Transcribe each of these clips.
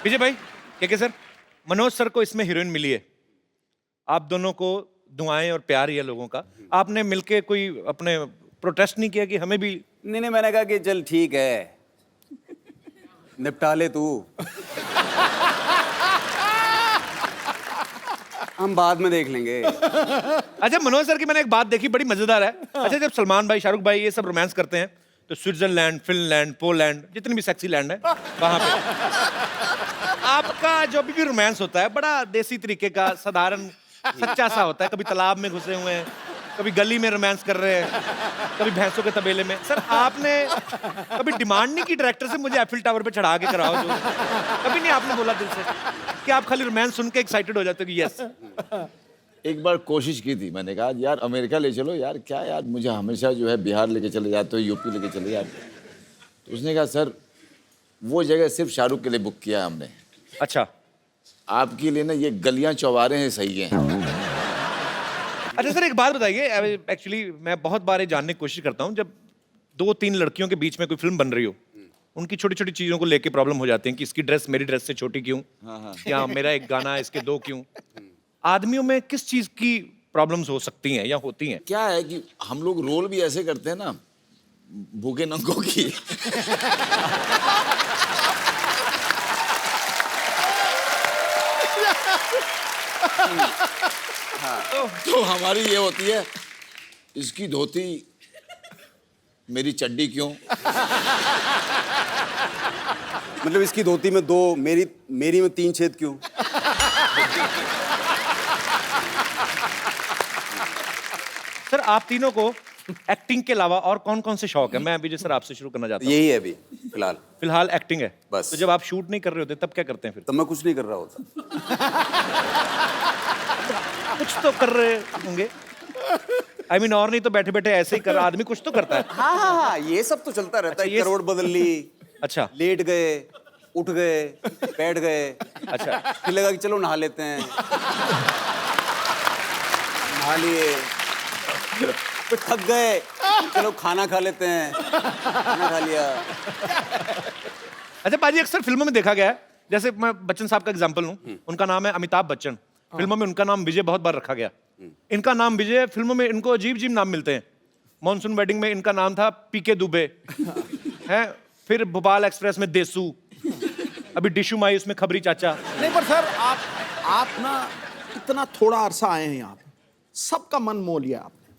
विजय भाई, के sir, Manoj sir को इसमें हीरोइन मिली है। आप दोनों को दुआएं और प्यार ही है लोगों का। आपने मिलके कोई अपने प्रोटेस्ट नहीं किया कि हमें भी? नहीं, मैंने कहा कि चल ठीक है, निपटा ले तू, हम बाद में देख लेंगे। अच्छा, मनोज सर की मैंने एक बात देखी, बड़ी मजेदार है। अच्छा, जब सलमान भाई, शाहरुख भाई ये सब रोमांस करते हैं तो स्विट्जरलैंड, फिनलैंड, पोलैंड, जितनी भी सेक्सी लैंड है वहां पे आपका जो भी रोमांस होता है बड़ा देसी तरीके का, साधारण सच्चा सा होता है। कभी तालाब में घुसे हुए हैं, कभी गली में रोमांस कर रहे हैं, कभी भैंसों के तबेले में। सर, आपने कभी डिमांड नहीं की डायरेक्टर से मुझे एफिल टावर पे चढ़ा के कराओ? जो कभी नहीं आपने बोला दिल से कि आप खाली रोमांस सुन के एक्साइटेड हो जाते हो कि यस? एक बार कोशिश की थी, मैंने कहा यार अमेरिका ले चलो यार, क्या यार मुझे हमेशा जो है बिहार लेके चले जाते हो, यूपी लेके चले जाते हो। तो उसने कहा सर वो जगह सिर्फ शाहरुख के लिए बुक किया है हमने, अच्छा, आपके लिए ना ये गलियां चौबारे हैं सही हैं। अच्छा सर, एक बात बताइए। एक्चुअली मैं बहुत बार ये जानने की कोशिश करता हूँ, जब 2-3 लड़कियों के बीच में कोई फिल्म बन रही हो, उनकी छोटी छोटी चीजों को लेके प्रॉब्लम हो जाती है कि इसकी ड्रेस मेरी ड्रेस से छोटी क्यों, या मेरा एक गाना इसके 2 क्यों। आदमियों में किस चीज की प्रॉब्लम्स हो सकती हैं या होती हैं? क्या है कि हम लोग रोल भी ऐसे करते हैं ना, भूखे नंगों की। तो हमारी ये होती है, इसकी धोती मेरी चड्डी क्यों। मतलब इसकी धोती में 2, मेरी में 3 छेद क्यों? सर, आप तीनों को एक्टिंग के अलावा और कौन कौन से शौक है? मैं विजय सर आपसे शुरू करना चाहता हूँ। यही है अभी फिलहाल। फिलहाल एक्टिंग है बस। तो जब आप शूट नहीं कर रहे होते तब क्या करते हैं फिर? तब मैं कुछ नहीं कर रहा होता। कुछ तो कर रहे होंगे। I mean, और नहीं तो बैठे बैठे ऐसे ही कर, आदमी कुछ तो करता है। हाँ, ये सब तो चलता रहता है। अच्छा, ये करोड़ बदल ली, अच्छा लेट गए, उठ गए, बैठ गए, अच्छा, फिर लगा कि चलो नहा लेते हैं, नहा लिए, फिर थक गए, चलो खाना खा लेते हैं, खाना खा लिया। अच्छा बाजी, अक्सर फिल्मों में देखा गया है, जैसे मैं बच्चन साहब का एग्जांपल लूं, उनका नाम है अमिताभ बच्चन, फिल्मों में उनका नाम विजय बहुत बार रखा गया। इनका नाम विजय, फिल्मों में इनको अजीब अजीब नाम मिलते हैं। मॉनसून वेडिंग में इनका नाम था पीके दुबे है, फिर भोपाल एक्सप्रेस में देसू, अभी डिशू माई उसमें खबरी चाचा। नहीं पर सर, आप ना इतना थोड़ा अरसा आए हैं यहाँ पे, सबका मन मोह लिया आपने,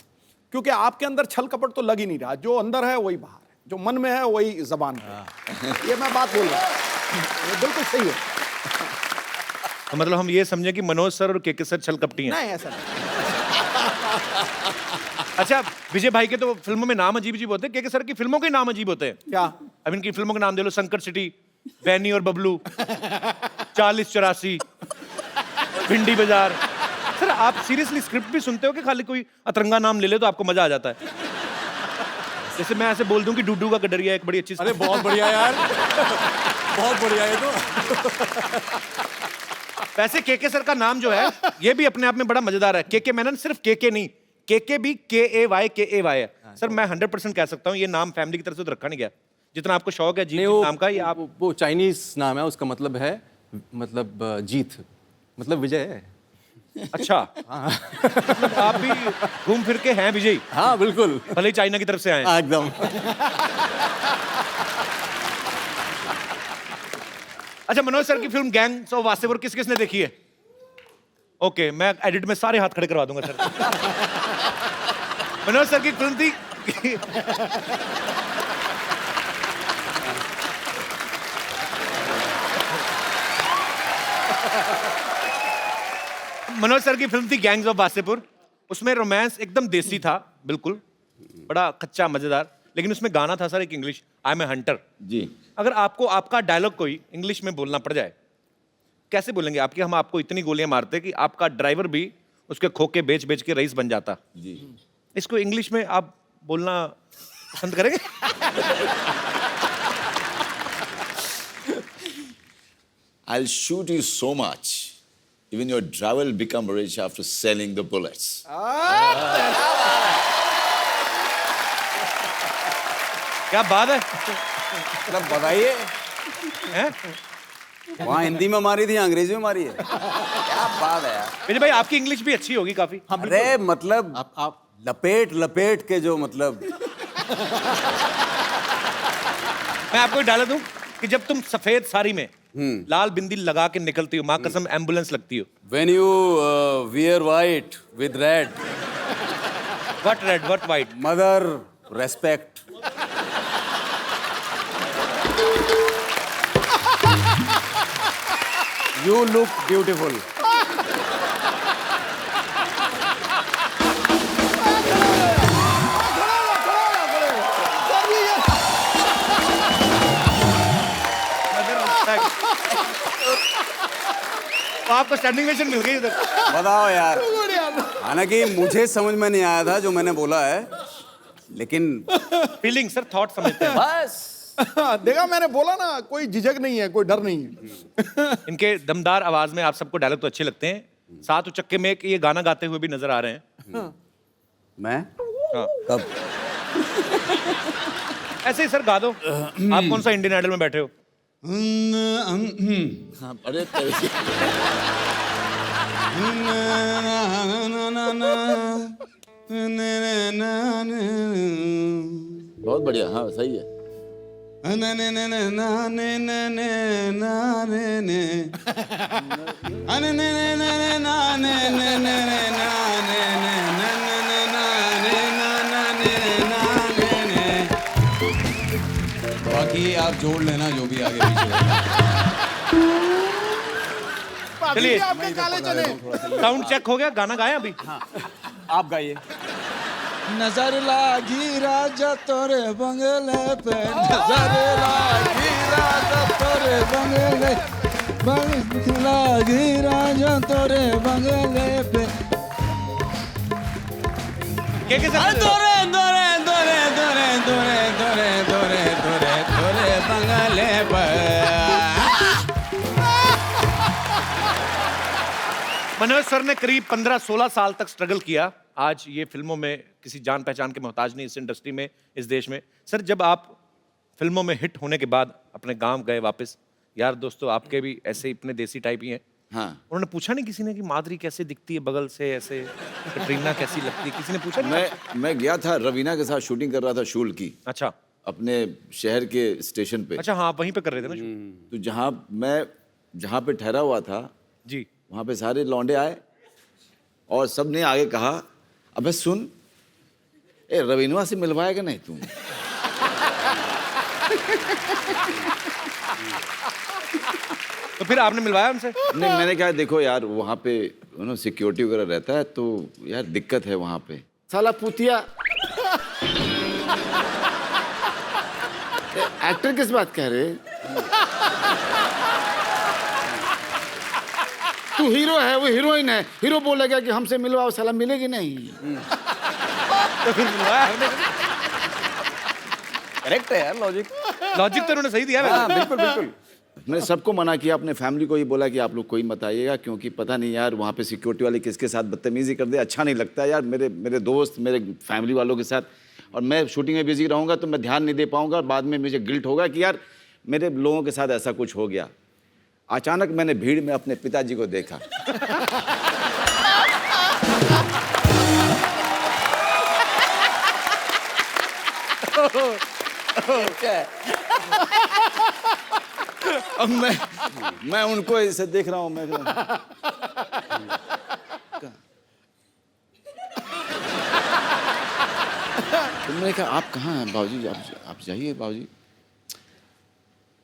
क्योंकि आपके अंदर छल कपट तो लग ही नहीं रहा। जो अंदर है वही बाहर है, जो मन में है वही जबान पे। ये मैं बात बोल रहा हूँ, ये बिल्कुल सही है। तो मतलब हम ये समझे कि मनोज सर और के सर छल कपटी हैं? नहीं ऐसा नहीं। अच्छा, विजय भाई के तो फिल्मों में नाम अजीब अजीब होते हैं, के सर की फिल्मों के नाम अजीब होते हैं। क्या? अब इनकी फिल्मों के नाम दे लो, संकट सिटी, बैनी और बबलू, 40-84, भिंडी बाजार। सर, आप सीरियसली स्क्रिप्ट भी सुनते हो कि खाली कोई अतरंगा नाम ले ले तो आपको मजा आ जाता है? जैसे मैं ऐसे बोल दूं कि डूडू का गडरिया एक बड़ी अच्छी। अरे बहुत बढ़िया यार, बहुत बढ़िया है तो। वैसे के सर का नाम जो है ये भी अपने आप में बड़ा मजेदार है। के मैनन सिर्फ के नहीं, के भी KAY है। सर, मैं 100% कह सकता हूँ ये नाम फैमिली की तरफ से तो रखा नहीं गया। जितना आपको शौक है जीत नाम का, ये आप वो चाइनीज नाम है, उसका मतलब है जीत, मतलब विजय है। अच्छा। मतलब आप भी घूम फिर के हैं विजय? हाँ बिल्कुल, भले ही चाइना की तरफ से आए। हाँ, एकदम। अच्छा, मनोज सर की फिल्म गैंग्स ऑफ वासेपुर किस किसने देखी है? ओके, मैं एडिट में सारे हाथ खड़े करवा दूंगा सर। मनोज सर की फिल्म थी मनोज सर की फिल्म थी गैंग्स ऑफ वासेपुर। उसमें रोमांस एकदम देसी था, बिल्कुल बड़ा कच्चा मजेदार, लेकिन उसमें गाना था सर एक English, I am a hunter. जी, अगर आपको आपका डायलॉग कोई इंग्लिश में बोलना पड़ जाए, कैसे बोलेंगे आपकी? हम आपको इतनी गोलियां मारते कि आपका ड्राइवर भी उसके खोखे बेच बेच के रईस बन जाता। जी। इसको इंग्लिश में आप बोलना पसंद करेंगे? I'll shoot you so much, even your driver will become rich after selling the bullets. क्या बात है। मतलब बताइए, हैं? वहाँ हिंदी में मारी थी, अंग्रेजी में मारी है। क्या बात है यार। विजय भाई आपकी इंग्लिश भी अच्छी होगी काफी। अरे मतलब आप लपेट लपेट के जो मतलब मैं आपको एक डायलॉग दूं कि जब तुम सफेद साड़ी में लाल बिंदी लगा के निकलती हो, माँ कसम एम्बुलेंस लगती हो। when you wear white with red, what red what white? mother respect. You look beautiful. तो आपको स्टैंडिंग ओवेशन मिल गई उधर। बताओ यार। हालांकि मुझे समझ में नहीं आया था जो मैंने बोला है, लेकिन फीलिंग सर, थॉट समझते हैं। बस देखा, मैंने बोला ना, कोई झिझक नहीं है, कोई डर नहीं है। इनके दमदार आवाज में आप सबको डायलॉग तो अच्छे लगते हैं, साथ उचक्के में एक ये गाना गाते हुए भी नजर आ रहे हैं। मैं हाँ। कब ऐसे ही सर गा दो। आप कौन सा इंडियन आइडल में बैठे हो? हाँ, अरे तेरे- बहुत बढ़िया, हाँ सही है। बाकी आप जोड़ लेना जो भी आगे पीछे होगा। चलिए। आपके काले चने। साउंड चेक हो गया, गाना गाया अभी? आप गाइए। नजर लागी राजा तोरे बंगले पे, नजर लागी राजा तोरे बंगले, लागी राजा तोरे बंगले पे। के सर? दोरे दोरे दोरे दोरे दोरे दोरे दोरे दोरे दोरे बंगले पर। मनोज सर ने करीब 15-16 साल तक स्ट्रगल किया। आज ये फिल्मों में किसी जान पहचान के मोहताज नहीं, इस इंडस्ट्री में, इस देश में। सर जब आप फिल्मों में हिट होने के बाद अपने गांव गए वापस, यार दोस्तों आपके भी ऐसे इतने देसी टाइप ही हैं, हाँ, उन्होंने पूछा नहीं किसी ने कि माधुरी कैसे दिखती है बगल से, ऐसे कटरीना कैसी लगती है? किसी ने पूछा नहीं? मैं गया था, रवीना के साथ शूटिंग कर रहा था शूल की, अच्छा अपने शहर के स्टेशन पे। अच्छा, हाँ वहीं पे कर रहे थे ना shoot? तो जहाँ पे ठहरा हुआ था, जी। वहाँ पे सारे लौंडे आए और सब ने आगे कहा, अबे सुन, ए रवीनवा से मिलवाएगा नहीं तू? तो फिर आपने मिलवाया उनसे? नहीं, मैंने कहा देखो यार, वहाँ पे सिक्योरिटी वगैरह रहता है, तो यार दिक्कत है वहाँ पे। साला पुतिया, एक्टर किस बात कह रहे? तू हीरो है, वो हीरोइन है, हीरो बोलेगा कि हमसे मिलवाओ, साला मिलेगी नहीं। तो फिर मिलवाया आपने? करेक्ट है यार, लॉजिक। लॉजिक तो उन्होंने सही दिया वैसे। हाँ बिल्कुल बिल्कुल। मैंने सबको मना किया, अपने फैमिली को ही बोला कि आप लोग कोई मत आइएगा, क्योंकि पता नहीं यार वहाँ पे सिक्योरिटी वाले किसके साथ बदतमीजी कर दे, अच्छा नहीं लगता यार। मेरे दोस्त, मेरे फैमिली वालों के साथ, और मैं शूटिंग में बिजी रहूँगा तो मैं ध्यान नहीं दे पाऊँगा, और बाद में मुझे गिल्ट होगा कि यार मेरे लोगों के साथ ऐसा कुछ हो गया। अचानक मैंने भीड़ में अपने पिताजी को देखा। अब मैं उनको ऐसे देख रहा हूँ, मैं तुमने कहा आप कहाँ हैं बाबूजी? आप जाइए बाबूजी।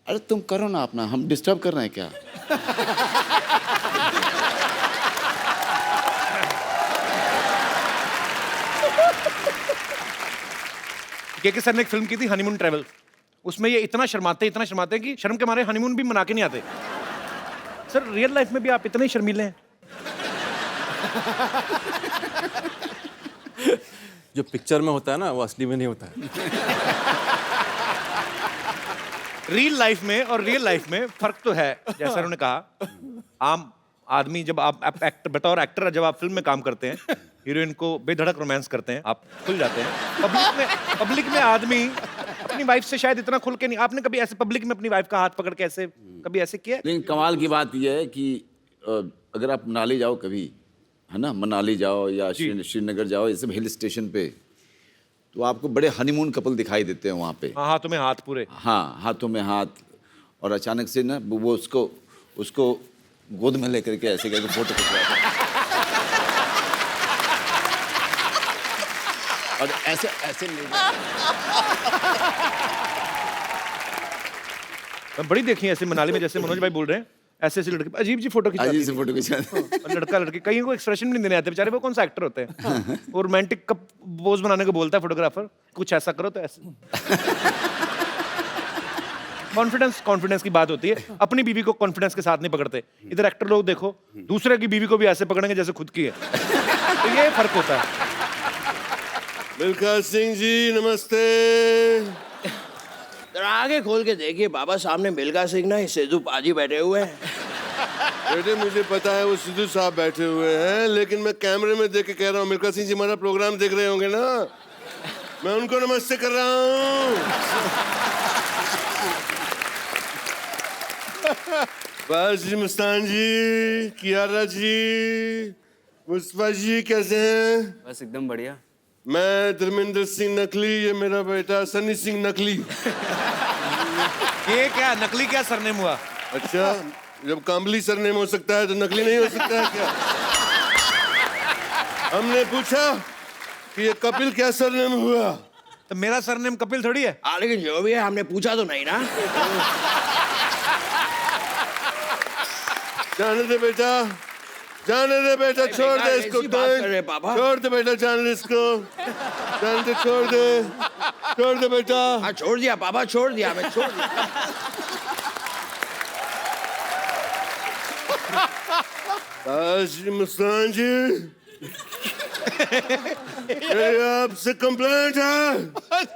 अरे तुम करो ना अपना, हम डिस्टर्ब कर रहे हैं क्या? के सर ने एक फिल्म की थी हनीमून ट्रैवल, उसमें ये इतना शर्माते हैं कि शर्म के मारे हनीमून भी मना के नहीं आते। सर रियल लाइफ में भी आप इतने ही शर्मीले हैं? जो पिक्चर में होता है ना, वो असली में नहीं होता है। रियल लाइफ में और रियल लाइफ में फर्क तो है, जैसा उन्होंने कहा। आम आदमी जब आप एक्टर, बतौर एक्टर जब आप फिल्म में काम करते हैं, हीरोइन को बेधड़क रोमांस करते हैं, आप खुल जाते हैं। पब्लिक में आदमी अपनी अपनी वाइफ से शायद इतना खुल के नहीं, आपने कभी ऐसे पब्लिक में अपनी वाइफ का हाथ पकड़ के ऐसे कभी ऐसे किया है? लेकिन कमाल की बात यह है कि अगर आप मनाली जाओ कभी, है ना, मनाली जाओ या श्रीनगर जाओ, ये सब हिल स्टेशन पे, तो आपको बड़े हनीमून कपल दिखाई देते हैं वहाँ पे। हाँ, हाथों में हाथ पूरे। हाँ, हाथों में हाथ, और अचानक से ना वो उसको गोद में लेकर के ऐसे करके फोटो खिंचवाते हैं। और ऐसे ले मैं बड़ी देखी है ऐसे मनाली में, जैसे मनोज भाई बोल रहे हैं, ऐसे ऐसे लड़के अजीब सी फोटो खिंचाते अजीब से हैं। फोटो खिंचाते हैं। और लड़का लड़की कहीं को एक्सप्रेशन भी नहीं देने आते बेचारे, वो कौन सा एक्टर होते हैं? वो रोमांटिक कप पोज बनाने को बोलता है फोटोग्राफर, कुछ ऐसा करो तो ऐसे। कॉन्फिडेंस की बात होती है। अपनी बीवी को कॉन्फिडेंस के साथ नहीं पकड़ते। इधर एक्टर लोग देखो, दूसरे की बीवी को भी ऐसे पकड़ेंगे जैसे खुद की है। तो ये फर्क होता है। मिल्खा सिंह जी नमस्ते। जरा आगे खोल के देखिए बाबा, सामने मिल्खा सिंह ना सिद्धू पाजी बैठे हुए हैं। बेटे मुझे पता है वो सिद्धू साहब बैठे हुए हैं, लेकिन मैं कैमरे में देख के कह रहा हूँ मिल्खा सिंह जी हमारा प्रोग्राम देख रहे होंगे ना, मैं उनको नमस्ते कर रहा हूँ। बस जी, मुस्तान जी, कियारा जी, मुस्तफा जी कैसे हैं? बस एकदम बढ़िया। मैं धर्मेंद्र सिंह नकली, ये मेरा बेटा सनी सिंह नकली। ये क्या नकली क्या सरनेम हुआ? अच्छा, जब काम्बली सरनेम हो सकता है तो नकली नहीं हो सकता है क्या? हमने पूछा कि ये कपिल क्या सरनेम हुआ? तो मेरा सरनेम कपिल थोड़ी है। लेकिन जो भी है हमने पूछा तो नहीं ना। जाने दे बेटा, जाने दे बेटा, छोड़ दे इसको, ऐसी बात कर रहे पापा। छोड़ दे बेटा, जाने दे इसको, जाने दे, छोड़ दे बेटा। हाँ छोड़ दिया पापा, छोड़ दिया, मैं छोड़ दिया। बस जी मुस्तान जी, मेरी आपसे कंप्लेंट है।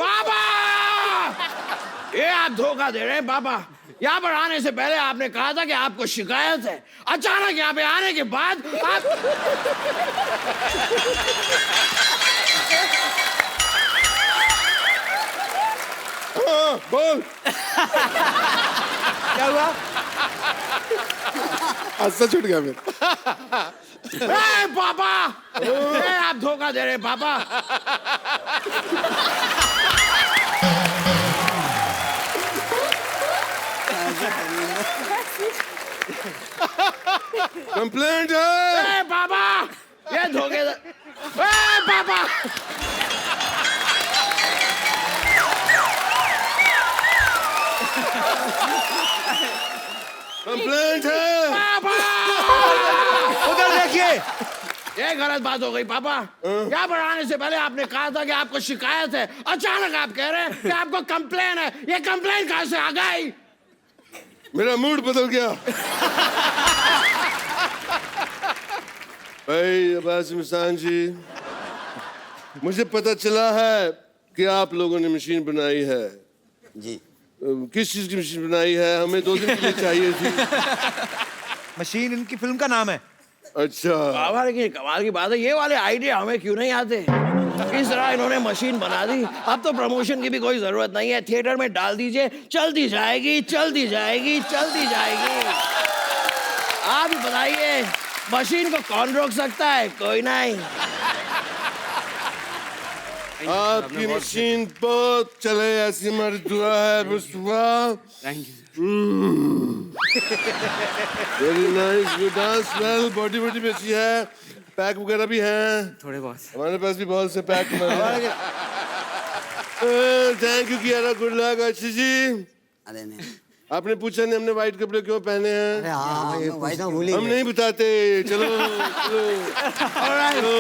पापा ये आप धोखा दे रहे हैं पापा। यहाँ पर आने से पहले आपने कहा था कि आपको शिकायत है, अचानक यहाँ पे आने के बाद आप बोल। क्या हुआ? हादसा छूट गया फिर। पापा ये आप धोखा दे रहे हैं पापा। कंप्लेंट है। पापा ये धोखे पापा। कंप्लेंट है। उधर देखिए, ये गलत बात हो गई पापा। यहाँ पर आने से पहले आपने कहा था कि आपको शिकायत है, अचानक आप कह रहे हैं कि आपको कंप्लेन है। ये कंप्लेन कहाँ से आ गई? मेरा मूड बदल गया। भाई अब्बास मुस्तान जी, मुझे पता चला है कि आप लोगों ने मशीन बनाई है। जी किस चीज की मशीन बनाई है? हमें 2 दिन के लिए चाहिए थी। मशीन इनकी फिल्म का नाम है। अच्छा, बाबा लेकिन कमाल की बात है, ये वाले आइडिया हमें क्यों नहीं आते? इस तरह इन्होंने मशीन बना दी, अब तो प्रमोशन की भी कोई जरूरत नहीं है। थिएटर में डाल दीजिए, चलती जाएगी, चलती जाएगी, चलती जाएगी। आप ही बताइए, मशीन को कौन रोक सकता है? कोई नहीं। आपकी मशीन बहुत चले ऐसी हमारी दुआ है Mustafa. Very nice, you dance well, body body भी अच्छी है, पैक वगैरह भी हैं थोड़े बहुत। हमारे पास भी बहुत से pack. Thank you Kiara, good luck. अच्छी जी, अरे नहीं, आपने पूछा नहीं हमने व्हाइट कपड़े क्यों पहने हैं? अरे हाँ ये भाई साहब भूल ही हम गए। नहीं बताते। चलो चलो।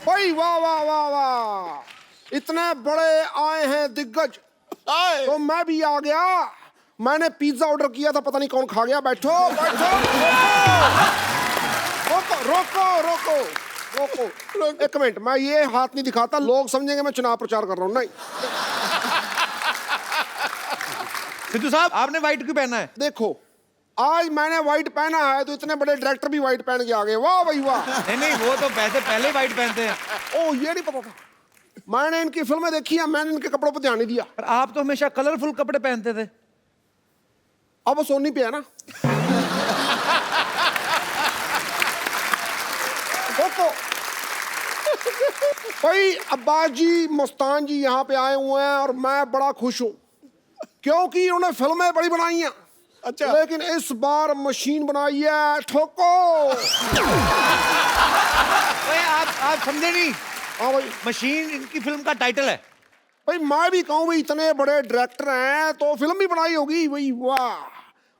भाई वाह वाह वाह वाह, इतने बड़े आए हैं दिग्गज, तो मैं भी आ गया। मैंने पिज्जा ऑर्डर किया था, पता नहीं कौन खा गया। बैठो बैठो। रोको रोको रोको रोको एक मिनट, मैं ये हाथ नहीं दिखाता, लोग समझेंगे मैं चुनाव प्रचार कर रहा हूँ। नहीं, सिद्धू साहब आपने व्हाइट क्यों पहना है? देखो आज मैंने व्हाइट पहना है तो इतने बड़े डायरेक्टर भी व्हाइट पहन के आ गए। वाह भाई वाह। नहीं नहीं, वो तो पैसे पहले व्हाइट पहनते हैं। ओ ये नहीं पता था, मैंने इनकी फिल्में देखी है, मैंने इनके कपड़ों पर ध्यान नहीं दिया। पर आप तो हमेशा कलरफुल कपड़े पहनते थे। अब वो सोनी पे है ना। देखो भाई अब्बास जी मस्तान जी यहाँ पे आए हुए हैं और मैं बड़ा खुश हूँ क्योंकि उन्होंने फिल्में बड़ी बनाई हैं। अच्छा, लेकिन इस बार मशीन बनाई है ठोको। अरे आप समझे नहीं। हाँ भाई, मशीन इनकी फिल्म का टाइटल है। भाई मैं भी कहूँ भाई इतने बड़े डायरेक्टर हैं तो फिल्म भी बनाई होगी भाई। वाह।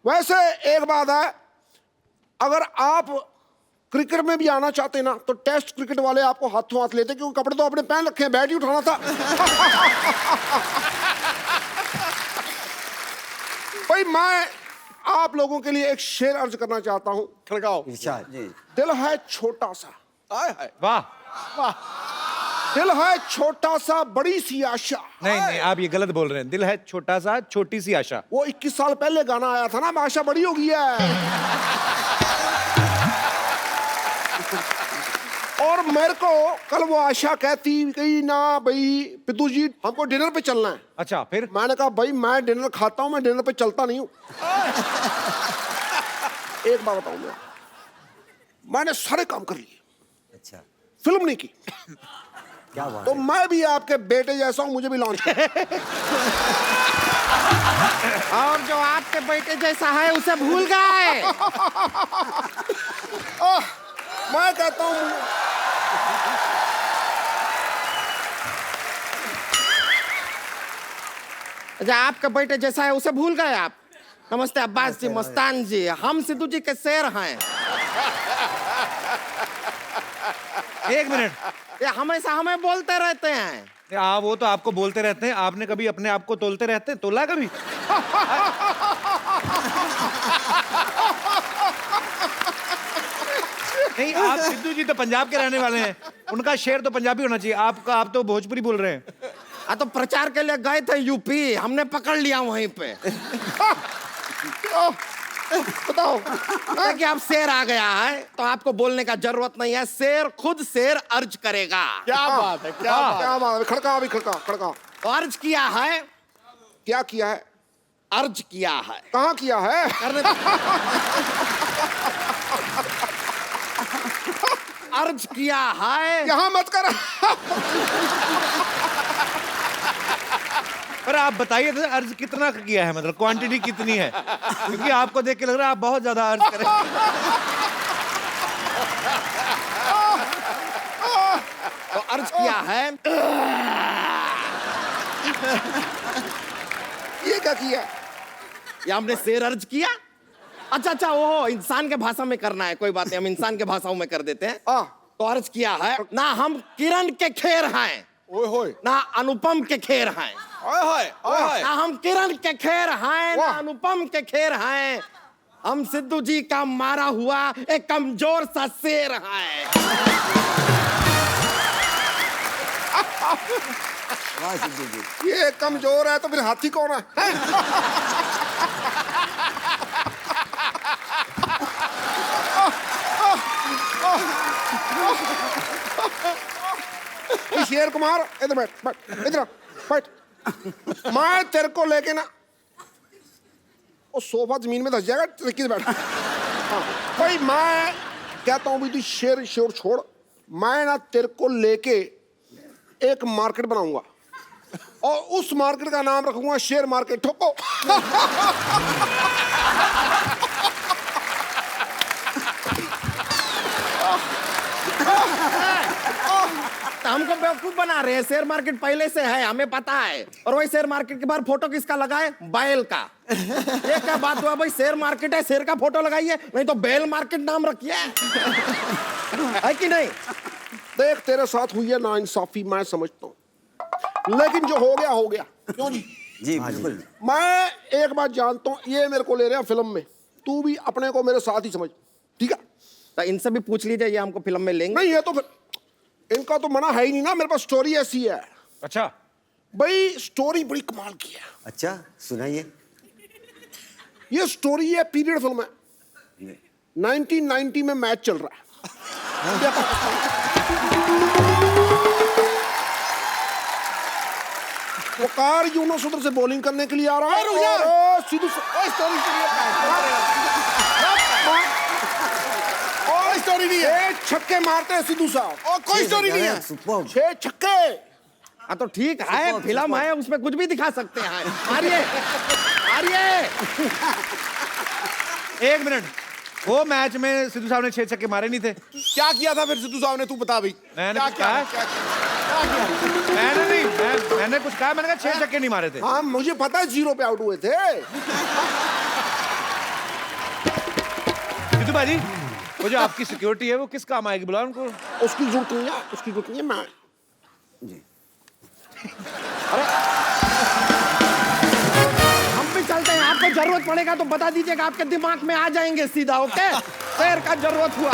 वैसे एक बात है, अगर आप क्रिकेट में भी आना चाहते ना तो टेस्ट क्रिकेट वाले आपको हाथों हाथ लेते, क्योंकि कपड़े तो आपने पहन रखे हैं, बैट ही उठाना था। भाई मैं आप लोगों के लिए एक शेर अर्ज करना चाहता हूं। खड़काओ। जी। दिल है छोटा सा, वाह। दिल है छोटा सा बड़ी सी आशा। नहीं नहीं, आप ये गलत बोल रहे हैं। दिल है छोटा सा छोटी सी आशा। वो 21 साल पहले गाना आया था ना, आशा बड़ी हो गई है। और मेरे को कल वो आशा कहती गई ना भाई पितू जी हमको डिनर पे चलना है। अच्छा, फिर? मैंने कहा भाई मैं डिनर खाता हूं, मैं डिनर पे चलता नहीं हूं। एक बात बताऊं, मैंने सारे काम कर लिए, अच्छा, फिल्म नहीं की। क्या बात तो मैं भी आपके बेटे जैसा हूं, मुझे भी लॉन्च कर। और जो आपके बेटे जैसा है उसे भूल गए। मैं कहता हूं अच्छा, आपके बेटे जैसा है उसे भूल गए आप। नमस्ते अब्बास जी, मस्तान जी, हम सिद्धू जी के शेर हैं। एक मिनट, ये हमेशा हमें बोलते रहते हैं। वो तो आपको बोलते रहते हैं। आपने कभी अपने आप को तोलते रहते हैं? तोला कभी? नहीं, आप सिद्धू जी तो पंजाब के रहने वाले हैं, उनका शेर तो पंजाबी होना चाहिए। आप तो भोजपुरी बोल रहे हैं। तो प्रचार के लिए गए थे यूपी, हमने पकड़ लिया वहीं पे। बताओ कि आप शेर आ गया है तो आपको बोलने का जरूरत नहीं है, शेर खुद शेर अर्ज करेगा। क्या बात है, क्या बात है। खड़का अभी, खड़का खड़का। अर्ज किया है। क्या किया है? अर्ज किया है। कहाँ किया है? करने अर्ज किया है। यहाँ मत कर। पर आप बताइए तो अर्ज कितना किया है, मतलब क्वांटिटी कितनी है? क्योंकि आपको देख के लग रहा है आप बहुत ज्यादा अर्ज करें। तो अर्ज किया है। ये क्या किया? ये हमने शेर अर्ज किया। अच्छा, वो इंसान के भाषा में करना है, कोई बात नहीं, हम इंसान के भाषाओं में कर देते हैं। तो अर्ज किया है, ना हम किरण के खेर हैं, ओए होए, ना अनुपम के खेर हैं। ना हम किरण के खेर हैं, ना अनुपम के खेर हैं, हम सिद्धू जी का मारा हुआ एक कमजोर सा शेर है। वाह सिद्धू जी। ये कमजोर है तो फिर हाथी कौन है? शेर कुमार इधर बैठ, इधर बैठ। मैं तेरे को लेके ना, वो सोफा जमीन में धस जाएगा, किधर बैठ। हाँ भाई मैं कहता हूँ भी तू शेर शोर छोड़, मैं ना तेरे को लेके एक मार्केट बनाऊंगा और उस मार्केट का नाम रखूंगा शेर मार्केट। ठोको। हमको बेवकूफ बना रहे हैं, शेयर मार्केट पहले से है, हमें पता है। और वही शेयर मार्केट के बाहर फोटो किसका लगा है? बैल का। ये क्या बात हुआ भाई? शेयर मार्केट है, शेर का फोटो लगाइए, नहीं तो बैल मार्केट नाम रखिए। है कि नहीं? देख तेरे साथ हुई है नाइंसाफी, मैं समझता हूँ, लेकिन जो हो गया हो गया। क्यों जी? जी बिल्कुल। मैं एक बात जानता हूँ, ये मेरे को ले रहे हैं फिल्म में, तू भी अपने को मेरे साथ ही समझ, ठीक है? तो इनसे भी पूछ लीजिए, ये हमको फिल्म में लेंगे। नहीं, ये तो फिर इनका तो मना है ही नहीं ना, मेरे पास स्टोरी ऐसी है अच्छा भाई, स्टोरी बड़ी कमाल की है। अच्छा सुनाइए। ये स्टोरी है, पीरियड फिल्म है, 1990 में मैच चल रहा है। वकार यूनुस उधर से बॉलिंग करने के लिए आ रहा है और सीधू स्टोरी और स्टोरी नहीं है, छक्के मारते हैं सिद्धू साहब और कोई स्टोरी नहीं है, सुपर्ब। 6 छक्के। हाँ तो ठीक है, फिल्म है, उसमें कुछ भी दिखा सकते हैं। मारिए मारिए। एक मिनट, वो मैच में सिद्धू साहब ने 6 छक्के मारे नहीं थे? क्या किया था फिर सिद्धू साहब ने, तू बता भाई। मैंने क्या कुछ किया? कहा? मैंने नहीं, मैंने कुछ कहा, मैंने कहा 6 छक्के नहीं मारे थे। हाँ मुझे पता है, 0 पे आउट हुए थे। सिद्धू भाजी, वो जो आपकी सिक्योरिटी है वो किस काम आएगी, बुलाओ उनको। उसकी जरूरत नहीं है, उसकी जरूरत नहीं है। मैं हम भी चलते हैं, आपको जरूरत पड़ेगा तो बता दीजिएगा, आपके दिमाग में आ जाएंगे सीधा। ओके, पैर का जरूरत हुआ।